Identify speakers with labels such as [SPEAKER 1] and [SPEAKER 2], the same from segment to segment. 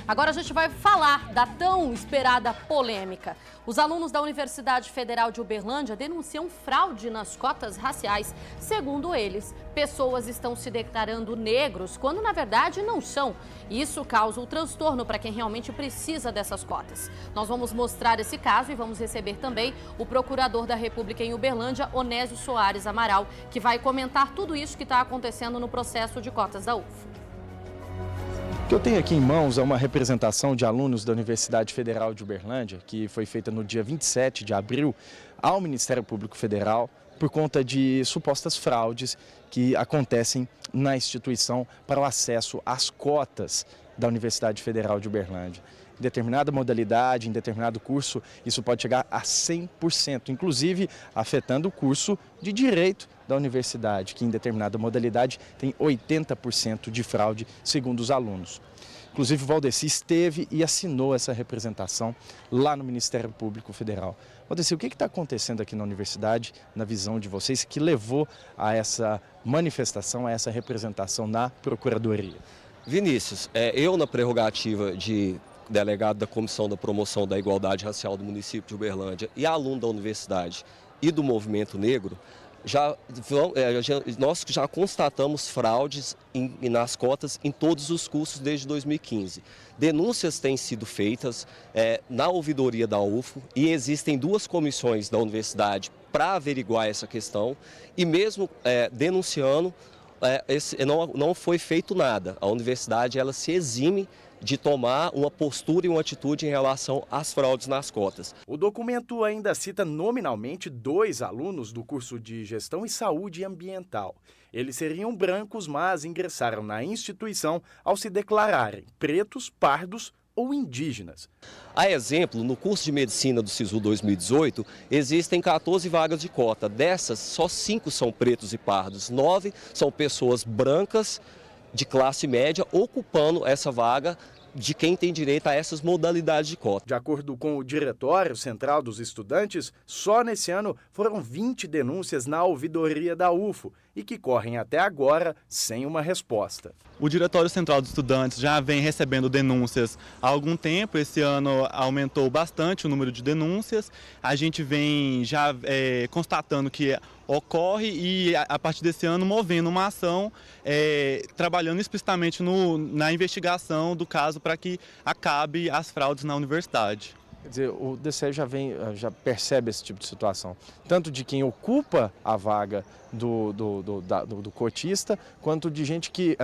[SPEAKER 1] Agora a gente vai falar da tão esperada polêmica. Os alunos da Universidade Federal de Uberlândia denunciam fraude nas cotas raciais. Segundo eles, pessoas estão se declarando negros quando na verdade não são. Isso causa um transtorno para quem realmente precisa dessas cotas. Nós vamos mostrar esse caso e vamos receber também o procurador da República em Uberlândia, Onésio Soares Amaral, que vai comentar tudo isso que está acontecendo no processo de cotas da UFO.
[SPEAKER 2] O que eu tenho aqui em mãos é uma representação de alunos da Universidade Federal de Uberlândia, que foi feita no dia 27 de abril ao Ministério Público Federal por conta de supostas fraudes que acontecem na instituição para o acesso às cotas da Universidade Federal de Uberlândia. Em determinada modalidade, em determinado curso, isso pode chegar a 100%, inclusive afetando o curso de Direito da universidade, que em determinada modalidade tem 80% de fraude, segundo os alunos. Inclusive, o Valdeci esteve e assinou essa representação lá no Ministério Público Federal. Valdeci, o que está acontecendo aqui na universidade, na visão de vocês, que levou a essa manifestação, a essa representação na Procuradoria?
[SPEAKER 3] Vinícius, eu na prerrogativa de delegado da Comissão da Promoção da Igualdade Racial do município de Uberlândia e aluno da universidade e do Movimento Negro, nós já constatamos fraudes nas cotas em todos os cursos desde 2015. Denúncias têm sido feitas na ouvidoria da UFO e existem duas comissões da universidade para averiguar essa questão e mesmo denunciando, não foi feito nada. A universidade ela se exime de tomar uma postura e uma atitude em relação às fraudes nas cotas.
[SPEAKER 2] O documento ainda cita nominalmente 2 alunos do curso de Gestão e Saúde Ambiental. Eles seriam brancos, mas ingressaram na instituição ao se declararem pretos, pardos ou indígenas.
[SPEAKER 3] A exemplo, no curso de Medicina do SISU 2018, existem 14 vagas de cota. Dessas, só 5 são pretos e pardos. 9 são pessoas brancas de classe média ocupando essa vaga de quem tem direito a essas modalidades de cota.
[SPEAKER 2] De acordo com o Diretório Central dos Estudantes, só nesse ano foram 20 denúncias na ouvidoria da UFO e que correm até agora sem uma resposta.
[SPEAKER 4] O Diretório Central dos Estudantes já vem recebendo denúncias há algum tempo. Esse ano aumentou bastante o número de denúncias. A gente vem já constatando que ocorre e a partir desse ano movendo uma ação, trabalhando explicitamente na investigação do caso para que acabe as fraudes na universidade.
[SPEAKER 2] Quer dizer, o DCE já percebe esse tipo de situação, tanto de quem ocupa a vaga do cotista, quanto de gente que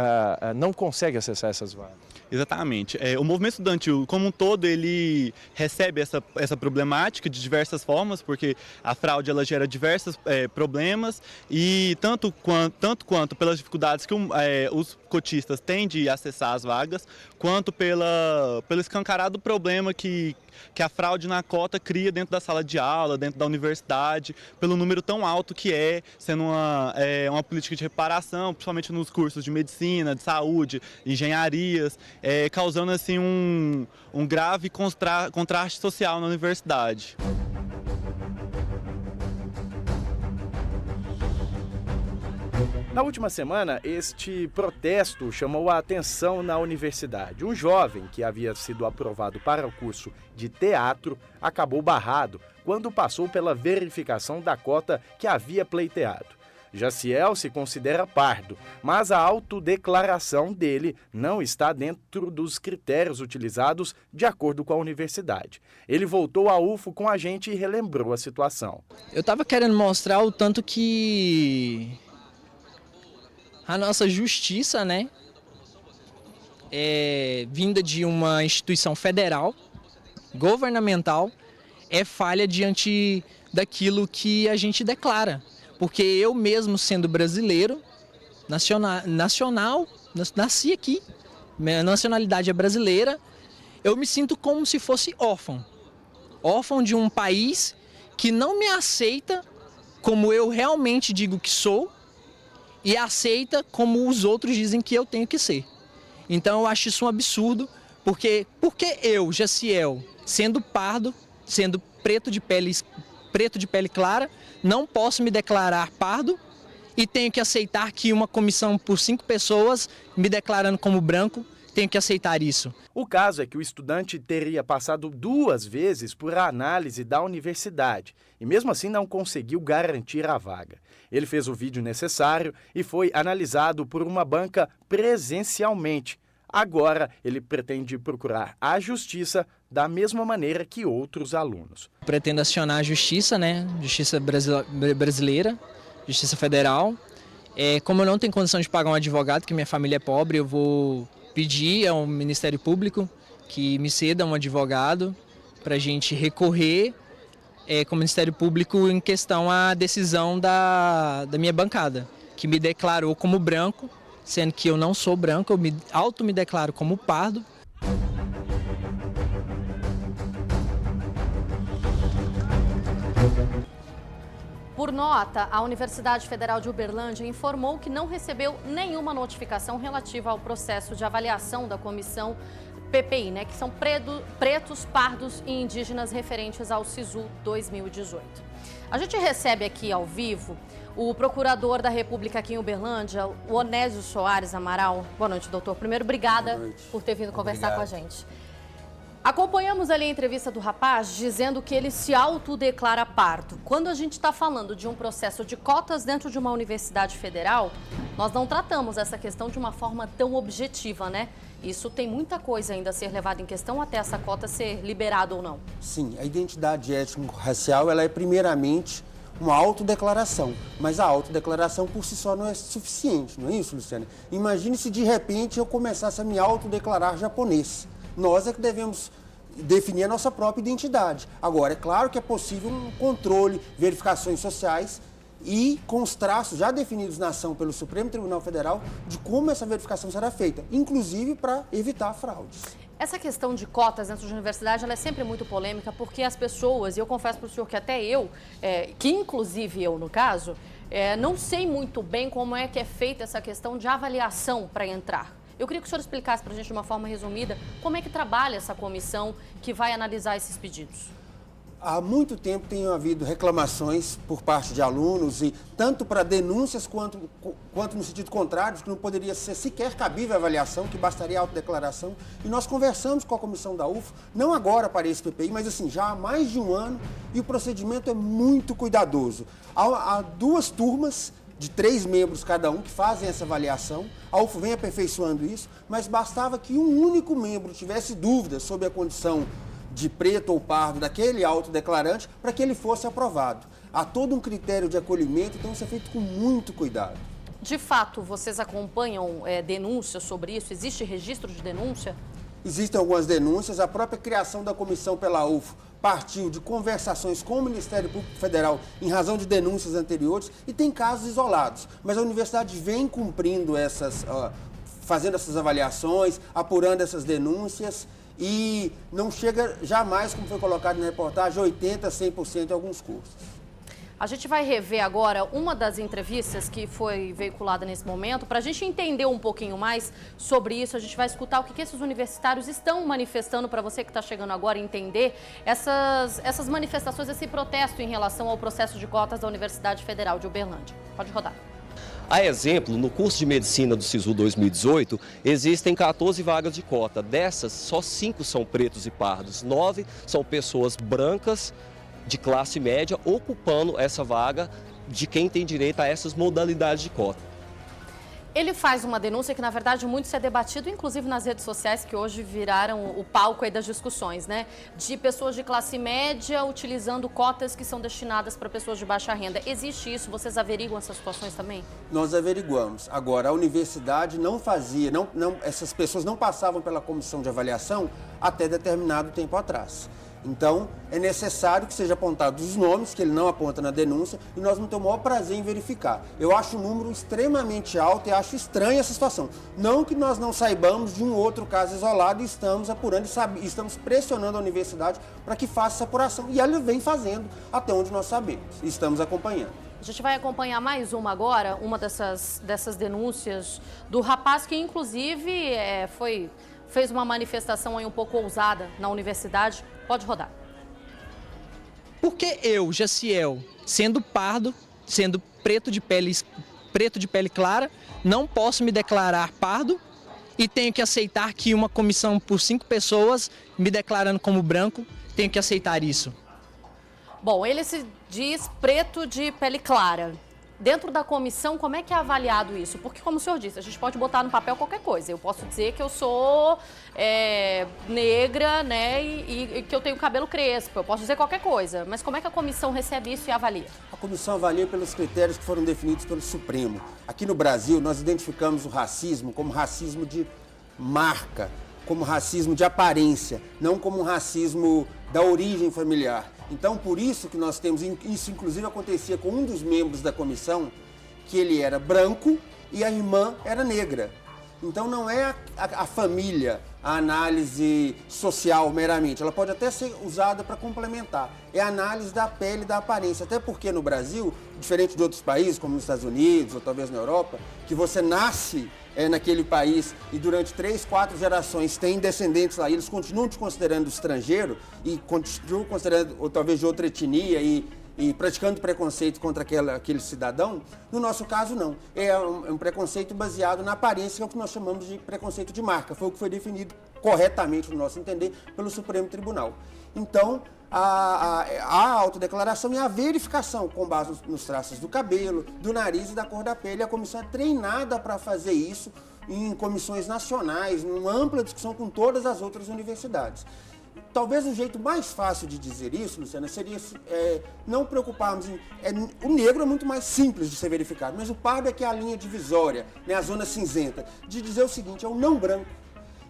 [SPEAKER 2] não consegue acessar essas vagas.
[SPEAKER 4] Exatamente. O movimento estudantil, como um todo, ele recebe essa problemática de diversas formas, porque a fraude ela gera diversos problemas e tanto quanto pelas dificuldades que os cotistas têm de acessar as vagas, quanto pelo escancarado problema que a fraude na cota cria dentro da sala de aula, dentro da universidade, pelo número tão alto que sendo uma política de reparação, principalmente nos cursos de medicina, de saúde, engenharias, causando assim um grave contraste social na universidade.
[SPEAKER 2] Na última semana, este protesto chamou a atenção na universidade. Um jovem que havia sido aprovado para o curso de teatro acabou barrado quando passou pela verificação da cota que havia pleiteado. Jaciel se considera pardo, mas a autodeclaração dele não está dentro dos critérios utilizados de acordo com a universidade. Ele voltou à UFO com a gente e relembrou a situação.
[SPEAKER 5] Eu estava querendo mostrar o tanto que a nossa justiça, vinda de uma instituição federal, governamental, é falha diante daquilo que a gente declara. Porque eu mesmo sendo brasileiro, nacional, nasci aqui, minha nacionalidade é brasileira, eu me sinto como se fosse órfão. Órfão de um país que não me aceita como eu realmente digo que sou, e aceita como os outros dizem que eu tenho que ser. Então eu acho isso um absurdo, porque eu, Jaciel, sendo pardo, sendo preto de pele clara, não posso me declarar pardo e tenho que aceitar que uma comissão por 5 pessoas me declarando como branco tenho que aceitar isso.
[SPEAKER 2] O caso é que o estudante teria passado 2 vezes por análise da universidade e mesmo assim não conseguiu garantir a vaga. Ele fez o vídeo necessário e foi analisado por uma banca presencialmente. Agora, ele pretende procurar a justiça da mesma maneira que outros alunos.
[SPEAKER 5] Pretendo acionar a justiça, né? Justiça brasileira, Justiça Federal. Como eu não tenho condição de pagar um advogado, que minha família é pobre, eu vou pedir ao Ministério Público que me ceda um advogado para a gente recorrer com o Ministério Público em questão à decisão da minha bancada, que me declarou como branco, sendo que eu não sou branco, eu me declaro como pardo.
[SPEAKER 1] Por nota, a Universidade Federal de Uberlândia informou que não recebeu nenhuma notificação relativa ao processo de avaliação da comissão PPI, né, que são pretos, pardos e indígenas referentes ao SISU 2018. A gente recebe aqui ao vivo o procurador da República aqui em Uberlândia, o Onésio Soares Amaral. Boa noite, doutor. Primeiro, obrigada por ter vindo conversar com a gente. Acompanhamos ali a entrevista do rapaz dizendo que ele se autodeclara pardo. Quando a gente está falando de um processo de cotas dentro de uma universidade federal, nós não tratamos essa questão de uma forma tão objetiva, né? Isso tem muita coisa ainda a ser levada em questão até essa cota ser liberada ou não.
[SPEAKER 6] Sim, a identidade étnico-racial ela é primeiramente uma autodeclaração, mas a autodeclaração por si só não é suficiente, não é isso, Luciana? Imagine se de repente eu começasse a me autodeclarar japonês. Nós é que devemos definir a nossa própria identidade. Agora, é claro que é possível um controle, verificações sociais e com os traços já definidos na ação pelo Supremo Tribunal Federal de como essa verificação será feita, inclusive para evitar fraudes.
[SPEAKER 1] Essa questão de cotas dentro de universidade ela é sempre muito polêmica porque as pessoas, e eu confesso para o senhor que até eu, que inclusive eu no caso, não sei muito bem como é que é feita essa questão de avaliação para entrar. Eu queria que o senhor explicasse para a gente de uma forma resumida como é que trabalha essa comissão que vai analisar esses pedidos.
[SPEAKER 6] Há muito tempo tem havido reclamações por parte de alunos, e tanto para denúncias quanto no sentido contrário, que não poderia ser sequer cabível a avaliação, que bastaria a autodeclaração. E nós conversamos com a comissão da UFO, não agora para esse PPI, mas assim, já há mais de um ano, e o procedimento é muito cuidadoso. Há 2 turmas de 3 membros cada um que fazem essa avaliação. A UFO vem aperfeiçoando isso, mas bastava que um único membro tivesse dúvidas sobre a condição de preto ou pardo daquele autodeclarante para que ele fosse aprovado. Há todo um critério de acolhimento, então isso é feito com muito cuidado.
[SPEAKER 1] De fato, vocês acompanham denúncias sobre isso? Existe registro de denúncia?
[SPEAKER 6] Existem algumas denúncias. A própria criação da comissão pela UFO partiu de conversações com o Ministério Público Federal em razão de denúncias anteriores e tem casos isolados. Mas a universidade vem cumprindo fazendo essas avaliações, apurando essas denúncias e não chega jamais, como foi colocado na reportagem, 80%, 100% em alguns cursos.
[SPEAKER 1] A gente vai rever agora uma das entrevistas que foi veiculada nesse momento. Para a gente entender um pouquinho mais sobre isso, a gente vai escutar o que esses universitários estão manifestando para você que está chegando agora entender essas manifestações, esse protesto em relação ao processo de cotas da Universidade Federal de Uberlândia. Pode rodar.
[SPEAKER 3] A exemplo, no curso de Medicina do SISU 2018, existem 14 vagas de cota. Dessas, só 5 são pretos e pardos. 9 são pessoas brancas de classe média ocupando essa vaga de quem tem direito a essas modalidades de cota.
[SPEAKER 1] Ele faz uma denúncia que, na verdade, muito se é debatido, inclusive nas redes sociais, que hoje viraram o palco aí das discussões, né? De pessoas de classe média utilizando cotas que são destinadas para pessoas de baixa renda. Existe isso? Vocês averiguam essas situações também?
[SPEAKER 6] Nós averiguamos. Agora, a universidade não fazia, essas pessoas não passavam pela comissão de avaliação até determinado tempo atrás. Então, é necessário que seja apontado os nomes, que ele não aponta na denúncia, e nós vamos ter o maior prazer em verificar. Eu acho o número extremamente alto e acho estranha essa situação. Não que nós não saibamos de um outro caso isolado e estamos apurando e estamos pressionando a universidade para que faça essa apuração. E ela vem fazendo até onde nós sabemos. E estamos acompanhando.
[SPEAKER 1] A gente vai acompanhar mais uma agora, uma dessas denúncias do rapaz que, inclusive, fez uma manifestação aí um pouco ousada na universidade. Pode rodar.
[SPEAKER 5] Porque eu, Jaciel, sendo pardo, sendo preto de pele clara, não posso me declarar pardo e tenho que aceitar que uma comissão por 5 pessoas, me declarando como branco, tenho que aceitar isso.
[SPEAKER 1] Bom, ele se diz preto de pele clara. Dentro da comissão, como é que é avaliado isso? Porque, como o senhor disse, a gente pode botar no papel qualquer coisa. Eu posso dizer que eu sou negra, né, e que eu tenho cabelo crespo. Eu posso dizer qualquer coisa. Mas como é que a comissão recebe isso e avalia?
[SPEAKER 6] A comissão avalia pelos critérios que foram definidos pelo Supremo. Aqui no Brasil, nós identificamos o racismo como racismo de marca, como racismo de aparência, não como um racismo da origem familiar. Então, por isso que nós temos, isso inclusive acontecia com um dos membros da comissão, que ele era branco e a irmã era negra. Então, não é a família, a análise social meramente, ela pode até ser usada para complementar. É a análise da pele e da aparência, até porque no Brasil, diferente de outros países, como nos Estados Unidos ou talvez na Europa, que você nasce naquele país e durante 3, 4 gerações tem descendentes lá, e eles continuam te considerando estrangeiro e continuam considerando, ou talvez de outra etnia e praticando preconceito contra aquele cidadão. No nosso caso, não. É um preconceito baseado na aparência, que é o que nós chamamos de preconceito de marca. Foi o que foi definido corretamente, no nosso entender, pelo Supremo Tribunal. Então, a autodeclaração e a verificação com base nos traços do cabelo, do nariz e da cor da pele. A comissão é treinada para fazer isso em comissões nacionais, numa ampla discussão com todas as outras universidades. Talvez o jeito mais fácil de dizer isso, Luciana, seria não preocuparmos em... o negro é muito mais simples de ser verificado, mas o pardo é que é a linha divisória, né, a zona cinzenta, de dizer o seguinte, é o não branco.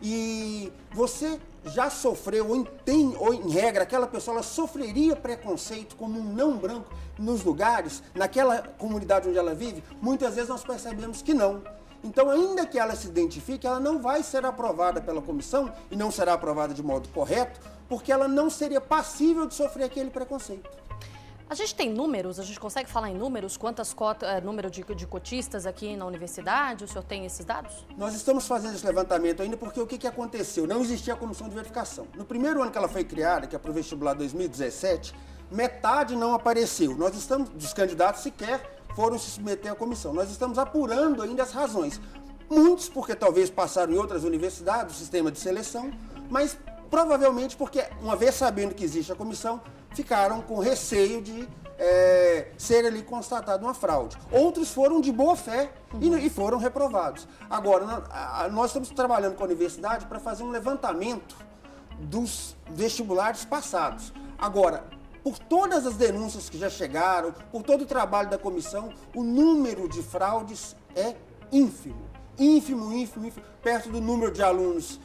[SPEAKER 6] E você já sofreu, ou em regra, aquela pessoa ela sofreria preconceito como um não branco nos lugares, naquela comunidade onde ela vive? Muitas vezes nós percebemos que não. Então, ainda que ela se identifique, ela não vai ser aprovada pela comissão e não será aprovada de modo correto, porque ela não seria passível de sofrer aquele preconceito.
[SPEAKER 1] A gente tem números? A gente consegue falar em números? Quantas número de cotistas aqui na universidade? O senhor tem esses dados?
[SPEAKER 6] Nós estamos fazendo esse levantamento ainda porque o que aconteceu? Não existia a comissão de verificação. No primeiro ano que ela foi criada, que é para o vestibular 2017, metade não apareceu. Nós estamos, dos candidatos sequer foram se submeter à comissão. Nós estamos apurando ainda as razões. Muitos porque talvez passaram em outras universidades, o sistema de seleção, mas provavelmente porque, uma vez sabendo que existe a comissão, ficaram com receio de ser ali constatada uma fraude. Outros foram de boa fé e foram reprovados. Agora, nós estamos trabalhando com a universidade para fazer um levantamento dos vestibulares passados. Agora, por todas as denúncias que já chegaram, por todo o trabalho da comissão, o número de fraudes é ínfimo. Ínfimo, perto do número de alunos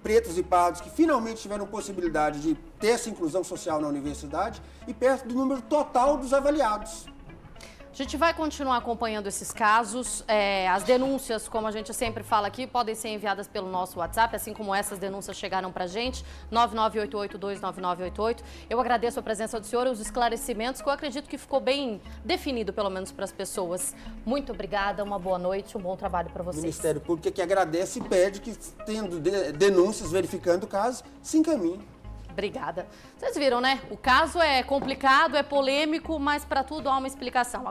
[SPEAKER 6] pretos e pardos que finalmente tiveram possibilidade de ter essa inclusão social na universidade e perto do número total dos avaliados.
[SPEAKER 1] A gente vai continuar acompanhando esses casos. As denúncias, como a gente sempre fala aqui, podem ser enviadas pelo nosso WhatsApp, assim como essas denúncias chegaram para a gente, 998829988. Eu agradeço a presença do senhor e os esclarecimentos, que eu acredito que ficou bem definido, pelo menos para as pessoas. Muito obrigada, uma boa noite, um bom trabalho para vocês.
[SPEAKER 6] O Ministério Público é que agradece e pede que, tendo denúncias, verificando o caso, se encaminhe.
[SPEAKER 1] Obrigada. Vocês viram, né? O caso é complicado, é polêmico, mas para tudo há uma explicação.